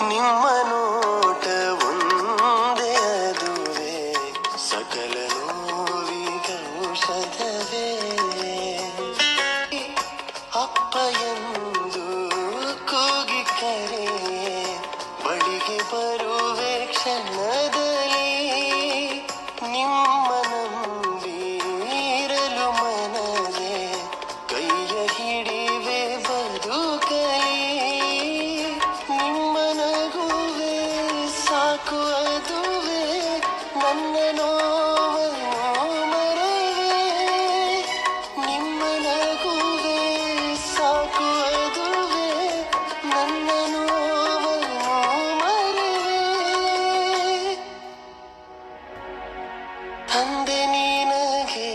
ನಿಮ್ಮ ನೋಟ ಒಂದೇ ಅದುವೇ ಸಕಲ ನೋವಿಗೌಷಧವೇ ಅಪ್ಪ ಎಂದು ಕೂಗಿ ಕರೆ ಬಳಿಗೆ ಬರುವೆ ಕ್ಷಣದಲ್ಲಿ ನಿಮ್ಮ ನಂಬಿರಲು ಮನದೆ ಕೈಯ ಹಿಡಿವೆ ಬದುಕಲಿ ನಿಮ್ಮ ನಗುವೆ ಸಾಕು ಅದುವೇ ನನ್ನ ನೋವನ್ನು ಮರೆವೆ ನಿಮ್ಮ ನಗುವೆ ಸಾಕು ಅದುವೇ ನನ್ನ ನೋವನ್ನು ಮರೆವೆ ತಂದೆ ನಿನಗೆ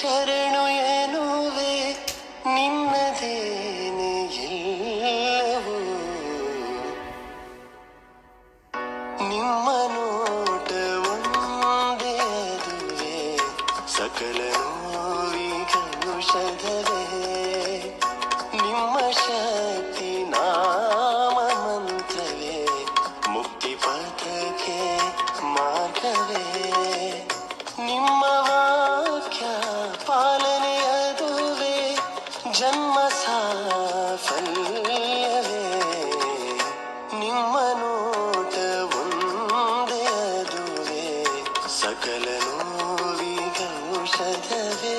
ಶರಣು ಎನ್ನುವೆ ನಿನ್ನದೇನೆ ಎಲ್ಲವೂ ನಿಮ್ಮ ನೋಟ ಒಂದೇ ಅದುವೇ ಸಕಲ ನೋವಿಗೌಷಧವೇ ನಿಮ್ಮ ಶಕ್ತಿ ನಾಮ ಮಂತ್ರವೇ ಮುಕ್ತಿ ಪಥಕ್ಕೆ ಮಾರ್ಗವೇ ನಿಮ್ಮ ವಾಕ್ಯ ಪಾಲನೆ ಅದುವೇ ಜನ್ಮ ಸಾಫಲ್ಯವೇ ನಿಮ್ಮ ನೋಟ ಒಂದೇ ಅದುವೇ ಸಕಲ ನೋವಿಗೌಷಧವೇ